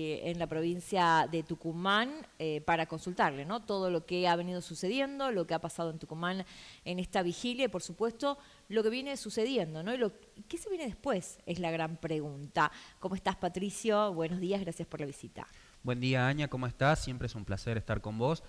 En la provincia de Tucumán para consultarle, ¿no? Todo lo que ha venido sucediendo, lo que ha pasado en Tucumán en esta vigilia y, por supuesto, lo que viene sucediendo, ¿no? ¿Qué se viene después? Es la gran pregunta. ¿Cómo estás, Patricio? Buenos días, gracias por la visita. Buen día, Aña, ¿cómo estás? Siempre es un placer estar con vos.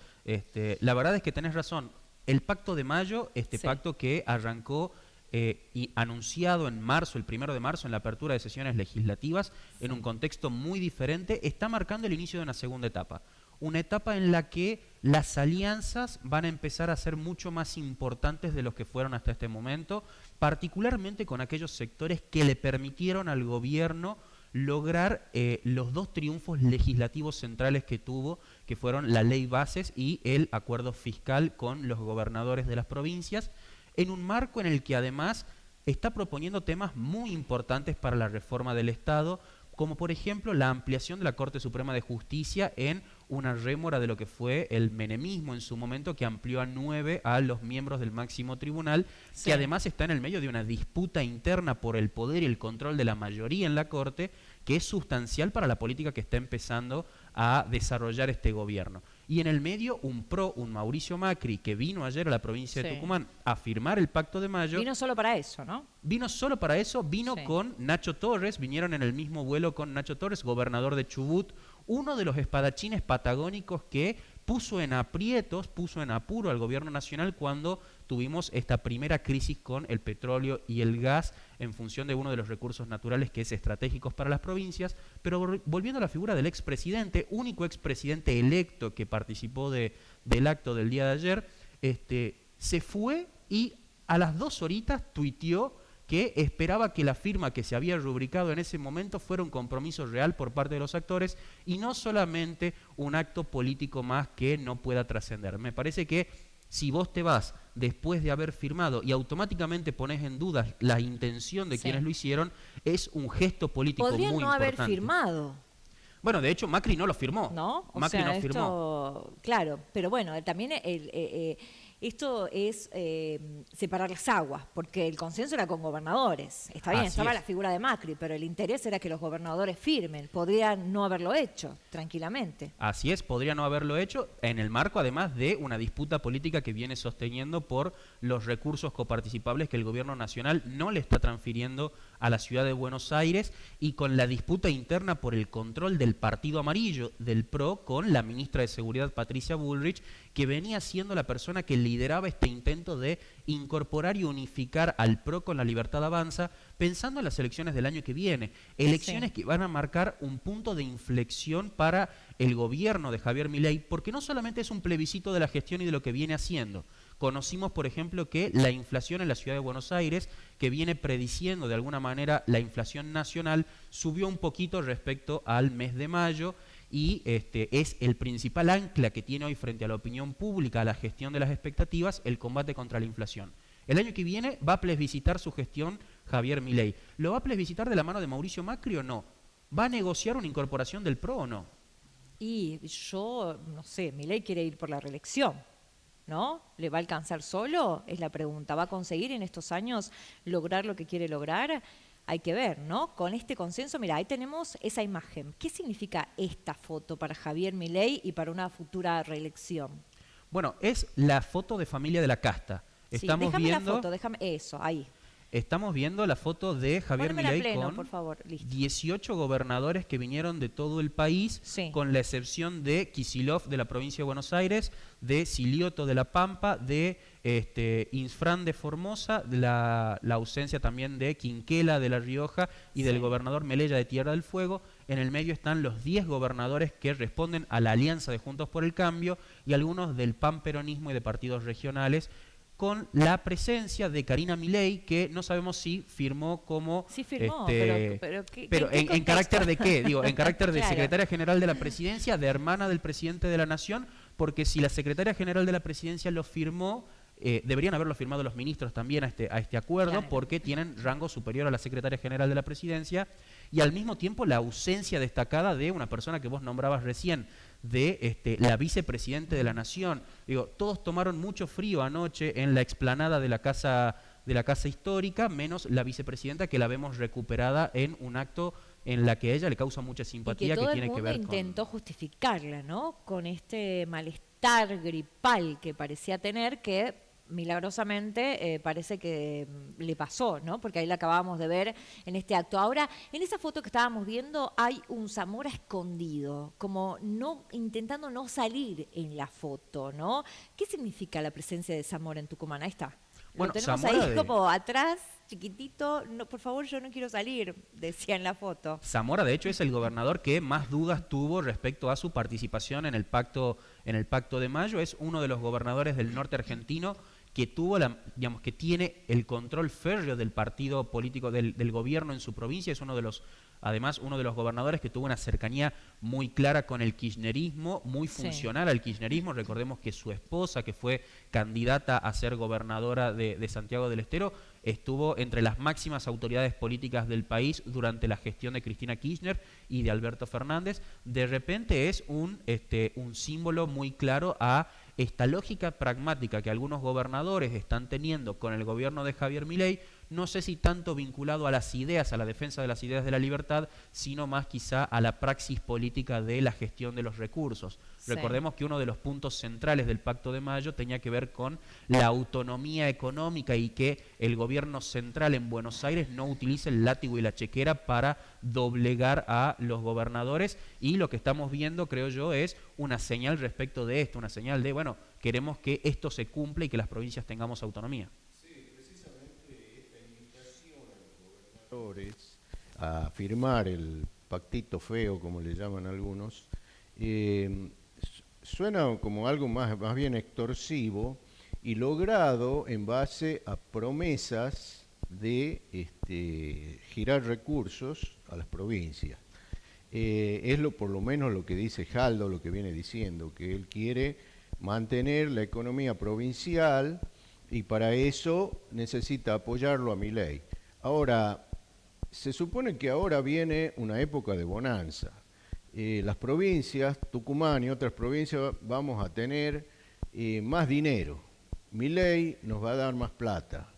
La verdad es que tenés razón. El Pacto de Mayo, Sí. pacto que arrancó y anunciado en marzo, el 1 de marzo, en la apertura de sesiones legislativas, Sí. en un contexto muy diferente, está marcando el inicio de una segunda etapa. Una etapa en la que las alianzas van a empezar a ser mucho más importantes de los que fueron hasta este momento, particularmente con aquellos sectores que le permitieron al gobierno lograr los dos triunfos legislativos centrales que tuvo, que fueron la ley bases y el acuerdo fiscal con los gobernadores de las provincias, en un marco en el que además está proponiendo temas muy importantes para la reforma del Estado, como por ejemplo la ampliación de la Corte Suprema de Justicia en una rémora de lo que fue el menemismo en su momento, que amplió a 9 a los miembros del máximo tribunal, Sí. que además está en el medio de una disputa interna por el poder y el control de la mayoría en la Corte, que es sustancial para la política que está empezando a desarrollar este gobierno. Y en el medio un Mauricio Macri, que vino ayer a la provincia de Sí. Tucumán a firmar el Pacto de Mayo. Vino solo para eso, ¿no? Vino solo para eso, vino Sí. con Nacho Torres, vinieron en el mismo vuelo con Nacho Torres, gobernador de Chubut, uno de los espadachines patagónicos que puso en aprietos, puso en apuro al gobierno nacional cuando tuvimos esta primera crisis con el petróleo y el gas en función de uno de los recursos naturales que es estratégicos para las provincias. Pero volviendo a la figura del expresidente, único expresidente electo que participó del acto del día de ayer, se fue y a las 2 horitas tuiteó que esperaba que la firma que se había rubricado en ese momento fuera un compromiso real por parte de los actores y no solamente un acto político más que no pueda trascender. Me parece que si vos te vas después de haber firmado y automáticamente pones en duda la intención de Sí. quienes lo hicieron, es un gesto político Podrían muy no haber importante. firmado, Bueno, de hecho Macri no lo firmó. ¿no? O Macri sea, no esto, firmó. claro, pero bueno, también esto es separar las aguas, porque el consenso era con gobernadores. Está bien, Así estaba es. la figura de Macri, pero el interés era que los gobernadores firmen. Podrían no haberlo hecho, tranquilamente. Así es, podría no haberlo hecho en el marco además de una disputa política que viene sosteniendo por los recursos coparticipables que el gobierno nacional no le está transfiriendo a la ciudad de Buenos Aires y con la disputa interna por el control del partido amarillo, del PRO, con la ministra de Seguridad Patricia Bullrich, que venía siendo la persona que lideraba este intento de incorporar y unificar al PRO con la Libertad Avanza, pensando en las elecciones del año que viene. Elecciones que van a marcar un punto de inflexión para el gobierno de Javier Milei, porque no solamente es un plebiscito de la gestión y de lo que viene haciendo. Conocimos, por ejemplo, que la inflación en la ciudad de Buenos Aires, que viene prediciendo de alguna manera la inflación nacional, subió un poquito respecto al mes de mayo y es el principal ancla que tiene hoy frente a la opinión pública, a la gestión de las expectativas, el combate contra la inflación. El año que viene va a plebiscitar su gestión Javier Milei. ¿Lo va a plebiscitar de la mano de Mauricio Macri o no? ¿Va a negociar una incorporación del PRO o no? Y yo, no sé, Milei quiere ir por la reelección, ¿no? ¿Le va a alcanzar solo? Es la pregunta. ¿Va a conseguir en estos años lograr lo que quiere lograr? Hay que ver, ¿no? Con este consenso, mira, ahí tenemos esa imagen. ¿Qué significa esta foto para Javier Milei y para una futura reelección? Bueno, es la foto de familia de la casta. Sí, Estamos déjame viendo, la foto, déjame eso, ahí. estamos viendo la foto de Javier Pónmela a Milei pleno, con por favor, listo. 18 gobernadores que vinieron de todo el país, Sí. con la excepción de Kicillof de la provincia de Buenos Aires, de Silioto de La Pampa, de Insfrán de Formosa, de la ausencia también de Quinquela de La Rioja y del Sí. gobernador Melella de Tierra del Fuego. En el medio están los 10 gobernadores que responden a la alianza de Juntos por el Cambio y algunos del PAN peronismo y de partidos regionales, con la presencia de Karina Milei, que no sabemos si firmó como... Sí firmó, pero ¿qué en contexto? carácter de qué, digo, en carácter de Claro. secretaria general de la presidencia, de hermana del presidente de la nación, porque si la secretaria general de la presidencia lo firmó, deberían haberlo firmado los ministros también a este acuerdo, Claro. porque tienen rango superior a la secretaria general de la presidencia, y al mismo tiempo la ausencia destacada de una persona que vos nombrabas recién, de la vicepresidente de la nación. Digo, todos tomaron mucho frío anoche en la explanada de la casa histórica, menos la vicepresidenta, que la vemos recuperada en un acto en la que a ella le causa mucha Y que simpatía, que todo el tiene que mundo ver intentó con... justificarla, ¿no? Con este malestar gripal que parecía tener, que milagrosamente parece que le pasó, ¿no? Porque ahí la acabábamos de ver en este acto. Ahora, en esa foto que estábamos viendo hay un Zamora escondido, como no intentando no salir en la foto, ¿no? ¿Qué significa la presencia de Zamora en Tucumán? Ahí está. Lo Bueno, tenemos Zamora ahí como atrás, chiquitito. No, por favor, yo no quiero salir, decía en la foto. Zamora, de hecho, es el gobernador que más dudas tuvo respecto a su participación en el Pacto de Mayo. Es uno de los gobernadores del norte argentino que tuvo digamos, que tiene el control férreo del partido político del gobierno en su provincia. Es además, uno de los gobernadores que tuvo una cercanía muy clara con el kirchnerismo, muy Sí. funcional al kirchnerismo. Recordemos que su esposa, que fue candidata a ser gobernadora de Santiago del Estero, estuvo entre las máximas autoridades políticas del país durante la gestión de Cristina Kirchner y de Alberto Fernández. De repente es un símbolo muy claro a esta lógica pragmática que algunos gobernadores están teniendo con el gobierno de Javier Milei, no sé si tanto vinculado a las ideas, a la defensa de las ideas de la libertad, sino más quizá a la praxis política de la gestión de los recursos. Sí. Recordemos que uno de los puntos centrales del Pacto de Mayo tenía que ver con la autonomía económica y que el gobierno central en Buenos Aires no utilice el látigo y la chequera para doblegar a los gobernadores, y lo que estamos viendo, creo yo, es una señal respecto de esto, una señal de, bueno, queremos que esto se cumpla y que las provincias tengamos autonomía. A firmar el pactito feo, como le llaman algunos, suena como algo más bien extorsivo y logrado en base a promesas de girar recursos a las provincias. Es por lo menos lo que dice Jaldo, lo que viene diciendo, que él quiere mantener la economía provincial y para eso necesita apoyarlo a Milei. Ahora, se supone que ahora viene una época de bonanza. Las provincias, Tucumán y otras provincias, vamos a tener más dinero. Milei nos va a dar más plata.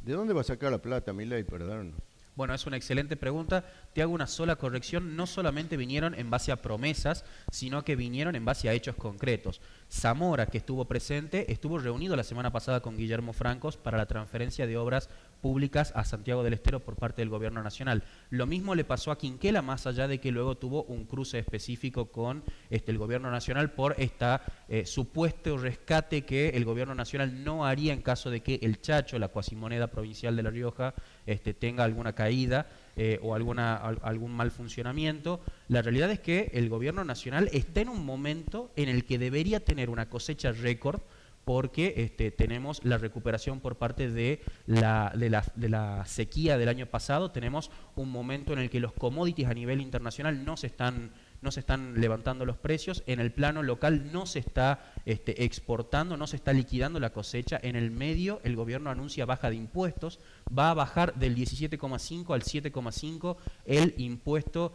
¿De dónde va a sacar la plata Milei? Perdón. Bueno, es una excelente pregunta. Te hago una sola corrección. No solamente vinieron en base a promesas, sino que vinieron en base a hechos concretos. Zamora, que estuvo presente, estuvo reunido la semana pasada con Guillermo Francos para la transferencia de obras públicas a Santiago del Estero por parte del Gobierno Nacional. Lo mismo le pasó a Quinquela, más allá de que luego tuvo un cruce específico con el Gobierno Nacional por supuesto rescate que el Gobierno Nacional no haría en caso de que el Chacho, la cuasimoneda provincial de La Rioja, tenga alguna caída o algún mal funcionamiento. La realidad es que el Gobierno Nacional está en un momento en el que debería tener una cosecha récord, porque tenemos la recuperación por parte de la sequía del año pasado. Tenemos un momento en el que los commodities a nivel internacional no se están levantando los precios, en el plano local no se está exportando, no se está liquidando la cosecha. En el medio el gobierno anuncia baja de impuestos, va a bajar del 17,5 al 7,5 el impuesto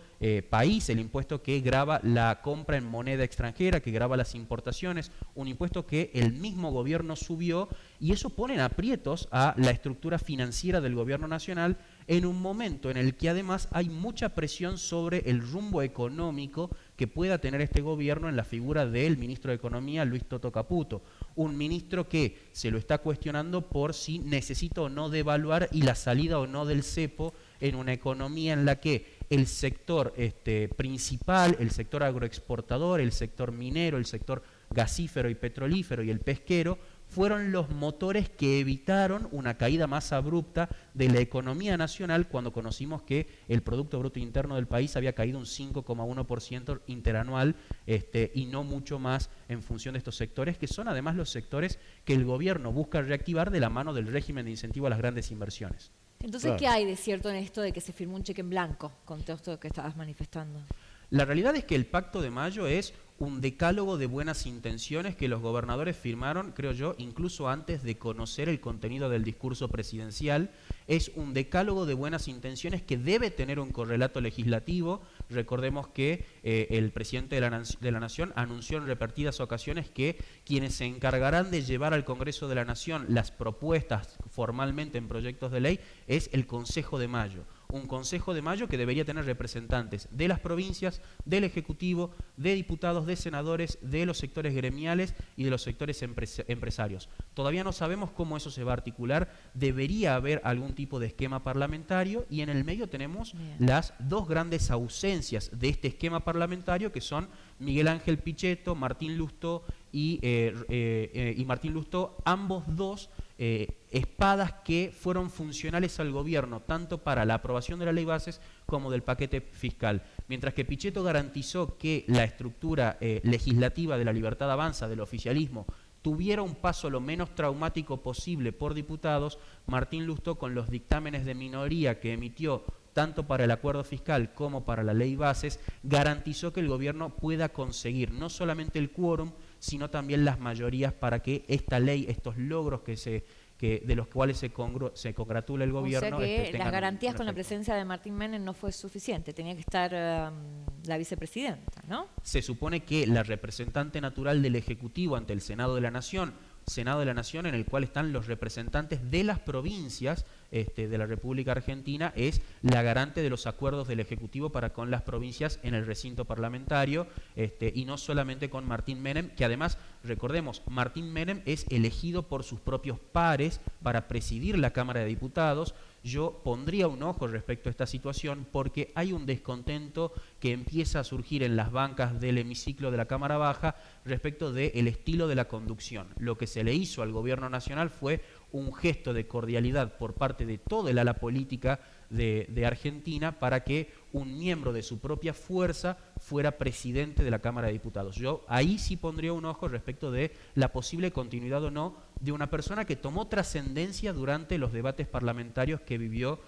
país, el impuesto que grava la compra en moneda extranjera, que grava las importaciones, un impuesto que el mismo gobierno subió, y eso pone en aprietos a la estructura financiera del gobierno nacional en un momento en el que además hay mucha presión sobre el rumbo económico que pueda tener este gobierno en la figura del ministro de Economía, Luis Toto Caputo, un ministro que se lo está cuestionando por si necesita o no devaluar y la salida o no del cepo en una economía en la que el sector principal, el sector agroexportador, el sector minero, el sector gasífero y petrolífero y el pesquero fueron los motores que evitaron una caída más abrupta de la economía nacional cuando conocimos que el Producto Bruto Interno del país había caído un 5,1% interanual, y no mucho más en función de estos sectores, que son además los sectores que el gobierno busca reactivar de la mano del régimen de incentivo a las grandes inversiones. Entonces, Claro. ¿qué hay de cierto en esto de que se firmó un cheque en blanco con todo esto que estabas manifestando? La realidad es que el Pacto de Mayo es un decálogo de buenas intenciones que los gobernadores firmaron, creo yo, incluso antes de conocer el contenido del discurso presidencial. Es un decálogo de buenas intenciones que debe tener un correlato legislativo. Recordemos que el presidente de la Nación anunció en repetidas ocasiones que quienes se encargarán de llevar al Congreso de la Nación las propuestas formalmente en proyectos de ley es el Consejo de Mayo. un Consejo de Mayo que debería tener representantes de las provincias, del Ejecutivo, de diputados, de senadores, de los sectores gremiales y de los sectores empresarios. Todavía no sabemos cómo eso se va a articular, debería haber algún tipo de esquema parlamentario y en el medio tenemos las dos grandes ausencias de este esquema parlamentario, que son Miguel Ángel Pichetto, Martín Lustó y Martín Lustó, ambos dos espadas que fueron funcionales al gobierno, tanto para la aprobación de la ley bases como del paquete fiscal. Mientras que Pichetto garantizó que la estructura legislativa de la Libertad Avanza, del oficialismo, tuviera un paso lo menos traumático posible por diputados, Martín Lustó, con los dictámenes de minoría que emitió tanto para el acuerdo fiscal como para la ley bases, garantizó que el gobierno pueda conseguir no solamente el quórum, sino también las mayorías para que esta ley, estos logros de los cuales se congratula el gobierno. O sea que las garantías con la presencia de Martín Menem no fue suficiente, tenía que estar la vicepresidenta, ¿no? Se supone que la representante natural del Ejecutivo ante el Senado de la Nación, en el cual están los representantes de las provincias de la República Argentina, es la garante de los acuerdos del Ejecutivo para con las provincias en el recinto parlamentario, y no solamente con Martín Menem, que además, recordemos, Martín Menem es elegido por sus propios pares para presidir la Cámara de Diputados. Yo pondría un ojo respecto a esta situación porque hay un descontento que empieza a surgir en las bancas del hemiciclo de la Cámara Baja respecto del estilo de la conducción. Lo que se le hizo al gobierno nacional fue un gesto de cordialidad por parte de toda el ala política de Argentina para que un miembro de su propia fuerza fuera presidente de la Cámara de Diputados. Yo ahí sí pondría un ojo respecto de la posible continuidad o no de una persona que tomó trascendencia durante los debates parlamentarios que vivió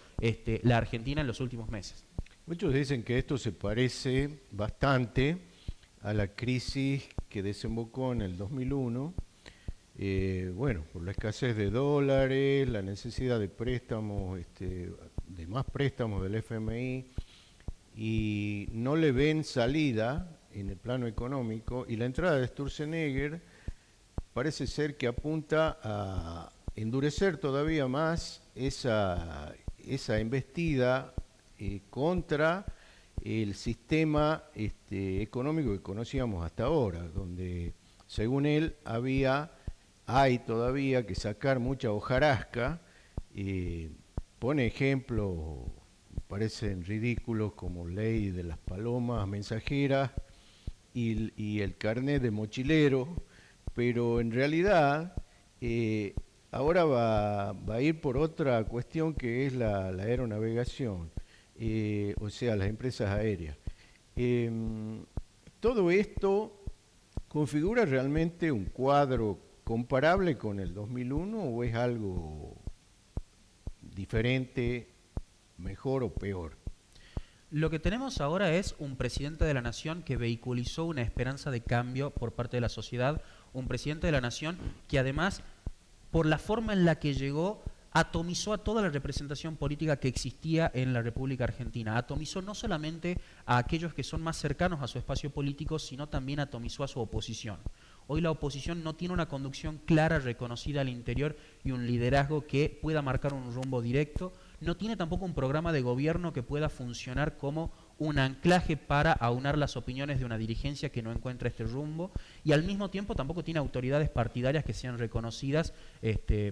la Argentina en los últimos meses. Muchos dicen que esto se parece bastante a la crisis que desembocó en el 2001, por la escasez de dólares, la necesidad de préstamos, de más préstamos del FMI, y no le ven salida en el plano económico, y la entrada de Sturzenegger parece ser que apunta a endurecer todavía más esa embestida contra el sistema económico que conocíamos hasta ahora, donde según él hay todavía que sacar mucha hojarasca. Pone ejemplos, parecen ridículos, como ley de las palomas mensajeras y el carnet de mochilero, pero en realidad ahora va a ir por otra cuestión que es la aeronavegación, o sea, las empresas aéreas. Todo esto configura realmente un cuadro comparable con el 2001 o es algo diferente, mejor o peor. Lo que tenemos ahora es un presidente de la Nación que vehiculizó una esperanza de cambio por parte de la sociedad, un presidente de la Nación que además, por la forma en la que llegó, atomizó a toda la representación política que existía en la República Argentina. Atomizó no solamente a aquellos que son más cercanos a su espacio político, sino también atomizó a su oposición. Hoy la oposición no tiene una conducción clara, reconocida al interior y un liderazgo que pueda marcar un rumbo directo. No tiene tampoco un programa de gobierno que pueda funcionar como un anclaje para aunar las opiniones de una dirigencia que no encuentra este rumbo, y al mismo tiempo tampoco tiene autoridades partidarias que sean reconocidas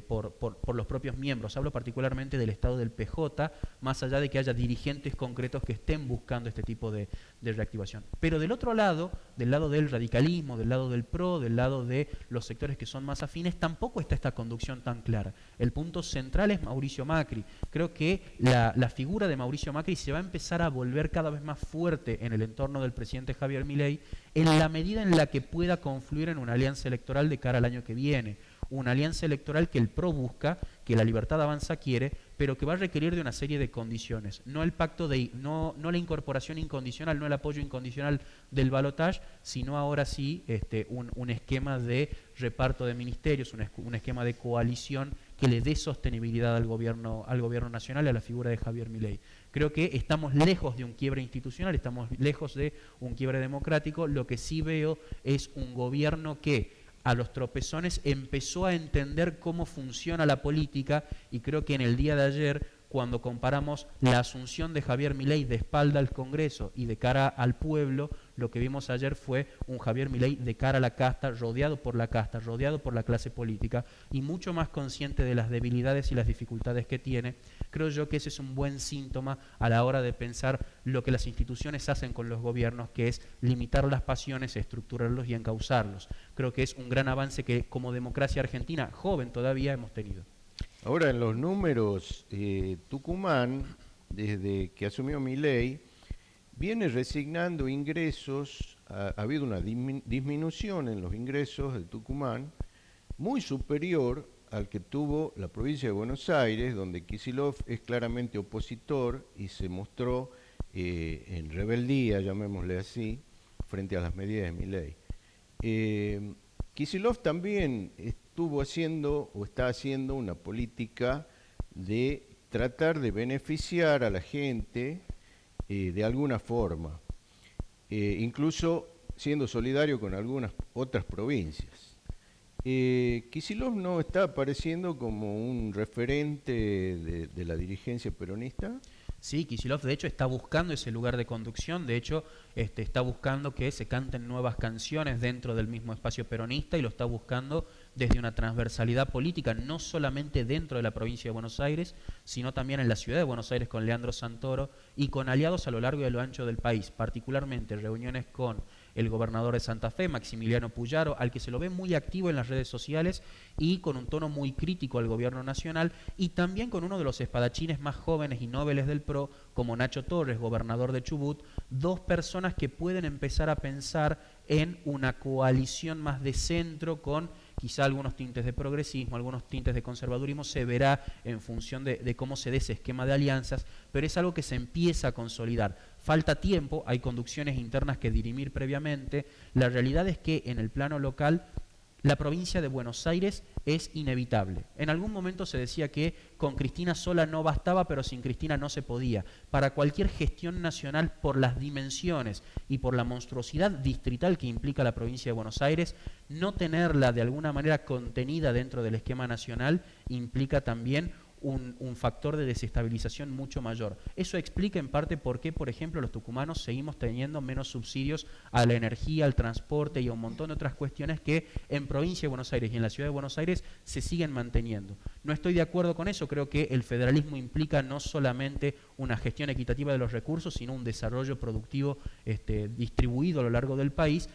por los propios miembros. Hablo particularmente del estado del PJ, más allá de que haya dirigentes concretos que estén buscando este tipo de reactivación. Pero del otro lado, del lado del radicalismo, del lado del PRO, del lado de los sectores que son más afines, tampoco está esta conducción tan clara. El punto central es Mauricio Macri. Creo que la figura de Mauricio Macri se va a empezar a volver cada vez más fuerte en el entorno del presidente Javier Milei en la medida en la que pueda confluir en una alianza electoral de cara al año que viene. Una alianza electoral que el PRO busca, que la Libertad Avanza quiere, pero que va a requerir de una serie de condiciones. No el pacto no la incorporación incondicional, no el apoyo incondicional del balotaje, sino ahora sí un esquema de reparto de ministerios, un esquema de coalición que le dé sostenibilidad al gobierno nacional y a la figura de Javier Milei. Creo que estamos lejos de un quiebre institucional, estamos lejos de un quiebre democrático. Lo que sí veo es un gobierno que a los tropezones empezó a entender cómo funciona la política, y creo que en el día de ayer cuando comparamos la asunción de Javier Milei de espalda al Congreso y de cara al pueblo, lo que vimos ayer fue un Javier Milei de cara a la casta, rodeado por la casta, rodeado por la clase política y mucho más consciente de las debilidades y las dificultades que tiene. Creo yo que ese es un buen síntoma a la hora de pensar lo que las instituciones hacen con los gobiernos, que es limitar las pasiones, estructurarlos y encauzarlos. Creo que es un gran avance que como democracia argentina, joven todavía, hemos tenido. Ahora, en los números, Tucumán, desde que asumió Milei, viene resignando ingresos, ha habido una disminución en los ingresos de Tucumán, muy superior al que tuvo la provincia de Buenos Aires, donde Kicillof es claramente opositor y se mostró en rebeldía, llamémosle así, frente a las medidas de Milei. Kicillof también estuvo haciendo o está haciendo una política de tratar de beneficiar a la gente de alguna forma, incluso siendo solidario con algunas otras provincias. Kicillof no está apareciendo como un referente de la dirigencia peronista. Sí, Kicillof de hecho está buscando ese lugar de conducción, de hecho está buscando que se canten nuevas canciones dentro del mismo espacio peronista y lo está buscando desde una transversalidad política, no solamente dentro de la provincia de Buenos Aires, sino también en la ciudad de Buenos Aires con Leandro Santoro y con aliados a lo largo y a lo ancho del país, particularmente reuniones con el gobernador de Santa Fe, Maximiliano Puyaro, al que se lo ve muy activo en las redes sociales y con un tono muy crítico al gobierno nacional, y también con uno de los espadachines más jóvenes y nobles del PRO, como Nacho Torres, gobernador de Chubut, dos personas que pueden empezar a pensar en una coalición más de centro con quizá algunos tintes de progresismo, algunos tintes de conservadurismo, se verá en función de cómo se dé ese esquema de alianzas, pero es algo que se empieza a consolidar. Falta tiempo, hay conducciones internas que dirimir previamente. La realidad es que en el plano local la provincia de Buenos Aires es inevitable. En algún momento se decía que con Cristina sola no bastaba, pero sin Cristina no se podía. Para cualquier gestión nacional, por las dimensiones y por la monstruosidad distrital que implica la provincia de Buenos Aires, no tenerla de alguna manera contenida dentro del esquema nacional implica también un factor de desestabilización mucho mayor. Eso explica en parte por qué, por ejemplo, los tucumanos seguimos teniendo menos subsidios a la energía, al transporte y a un montón de otras cuestiones que en provincia de Buenos Aires y en la ciudad de Buenos Aires se siguen manteniendo. No estoy de acuerdo con eso, creo que el federalismo implica no solamente una gestión equitativa de los recursos, sino un desarrollo productivo distribuido a lo largo del país,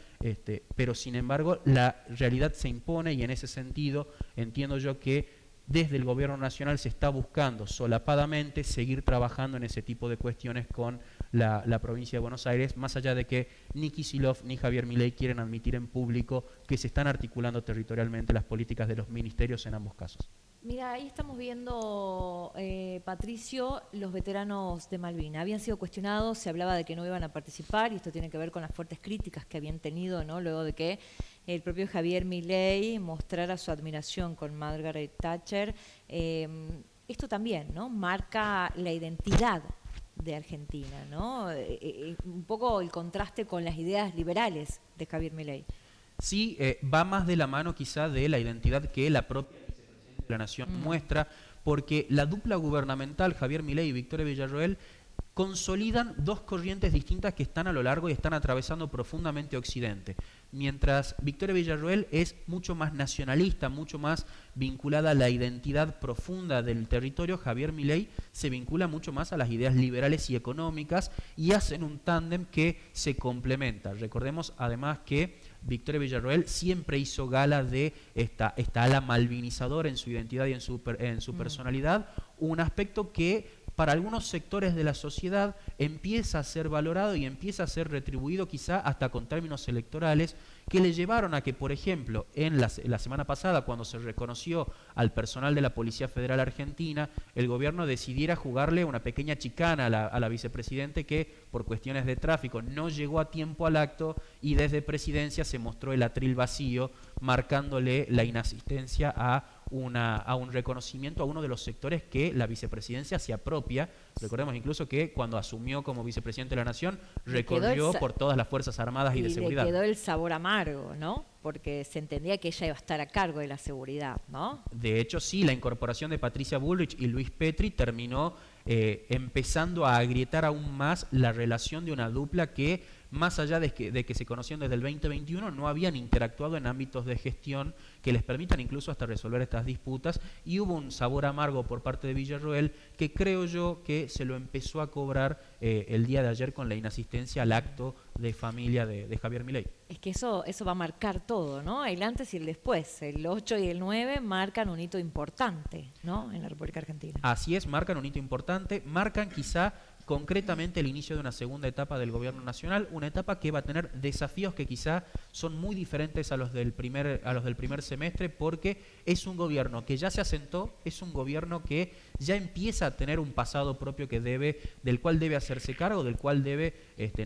pero sin embargo la realidad se impone y en ese sentido entiendo yo que desde el gobierno nacional se está buscando solapadamente seguir trabajando en ese tipo de cuestiones con la provincia de Buenos Aires, más allá de que ni Kicillof ni Javier Milei quieren admitir en público que se están articulando territorialmente las políticas de los ministerios en ambos casos. Mira, ahí estamos viendo, Patricio, los veteranos de Malvinas. Habían sido cuestionados, se hablaba de que no iban a participar, y esto tiene que ver con las fuertes críticas que habían tenido, ¿no? Luego de que el propio Javier Milei mostrara su admiración con Margaret Thatcher. Esto también, ¿no?, marca la identidad de Argentina, ¿no? Un poco el contraste con las ideas liberales de Javier Milei. Sí, va más de la mano quizá de la identidad que la propia la Nación muestra, porque la dupla gubernamental, Javier Milei y Victoria Villarroel, consolidan dos corrientes distintas que están a lo largo y están atravesando profundamente Occidente. Mientras Victoria Villarroel es mucho más nacionalista, mucho más vinculada a la identidad profunda del territorio, Javier Milei se vincula mucho más a las ideas liberales y económicas y hacen un tándem que se complementa. Recordemos además que Victoria Villarroel siempre hizo gala de esta ala malvinizadora en su identidad y en su personalidad, un aspecto que para algunos sectores de la sociedad empieza a ser valorado y empieza a ser retribuido quizá hasta con términos electorales que le llevaron a que, por ejemplo, en la semana pasada, cuando se reconoció al personal de la Policía Federal Argentina, el gobierno decidiera jugarle una pequeña chicana a la vicepresidente que, por cuestiones de tráfico, no llegó a tiempo al acto y desde Presidencia se mostró el atril vacío, marcándole la inasistencia a a un reconocimiento a uno de los sectores que la vicepresidencia se apropia. Recordemos incluso que cuando asumió como vicepresidente de la Nación, recorrió por todas las Fuerzas Armadas y de seguridad. Le quedó el sabor amargo, ¿no? Porque se entendía que ella iba a estar a cargo de la seguridad, ¿no? De hecho, sí, la incorporación de Patricia Bullrich y Luis Petri terminó empezando a agrietar aún más la relación de una dupla que, más allá de que se conocían desde el 2021, no habían interactuado en ámbitos de gestión que les permitan incluso hasta resolver estas disputas, y hubo un sabor amargo por parte de Villarroel que creo yo que se lo empezó a cobrar el día de ayer con la inasistencia al acto de familia de Javier Milei. Es que eso va a marcar todo, ¿no? El antes y el después. El 8 y el 9 marcan un hito importante, ¿no? En la República Argentina. Así es, marcan un hito importante, marcan quizá concretamente el inicio de una segunda etapa del gobierno nacional, una etapa que va a tener desafíos que quizá son muy diferentes a los del primer semestre, porque es un gobierno que ya se asentó, es un gobierno que ya empieza a tener un pasado propio del cual debe hacerse cargo, del cual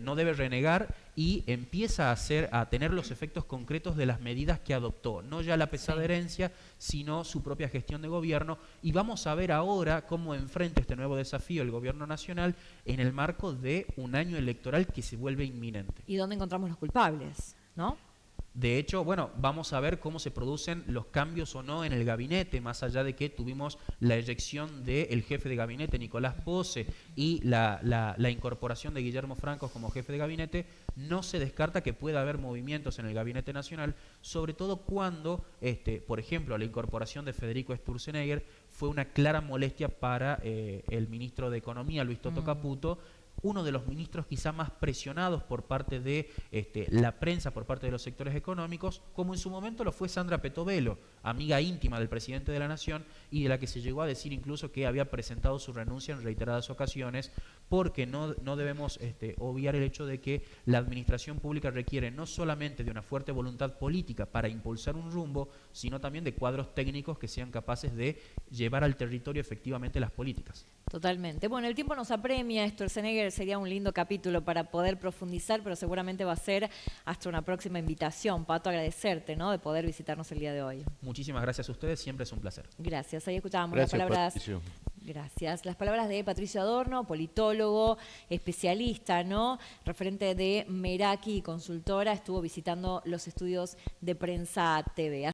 no debe renegar, y empieza a tener los efectos concretos de las medidas que adoptó, no ya la pesada herencia, sino su propia gestión de gobierno. Y vamos a ver ahora cómo enfrenta este nuevo desafío el gobierno nacional en el marco de un año electoral que se vuelve inminente. ¿Y dónde encontramos los culpables, no? De hecho, bueno, vamos a ver cómo se producen los cambios o no en el gabinete, más allá de que tuvimos la eyección del jefe de gabinete, Nicolás Pose, y la incorporación de Guillermo Franco como jefe de gabinete. No se descarta que pueda haber movimientos en el gabinete nacional, sobre todo cuando, por ejemplo, la incorporación de Federico Sturzenegger fue una clara molestia para el ministro de Economía, Luis Toto Caputo, uno de los ministros quizá más presionados por parte de la prensa, por parte de los sectores económicos, como en su momento lo fue Sandra Petovelo, amiga íntima del presidente de la Nación, y de la que se llegó a decir incluso que había presentado su renuncia en reiteradas ocasiones, porque no debemos obviar el hecho de que la administración pública requiere no solamente de una fuerte voluntad política para impulsar un rumbo, sino también de cuadros técnicos que sean capaces de llevar al territorio efectivamente las políticas. Totalmente. Bueno, el tiempo nos apremia. Sturzenegger sería un lindo capítulo para poder profundizar, pero seguramente va a ser hasta una próxima invitación. Pato, agradecerte, ¿no?, de poder visitarnos el día de hoy. Muchísimas gracias a ustedes, siempre es un placer. Gracias. Ahí escuchábamos Gracias, las palabras. Patricio. Gracias. Las palabras de Patricio Adorno, politólogo, especialista, ¿no?, referente de Meraki y consultora, estuvo visitando los estudios de Prensa TV.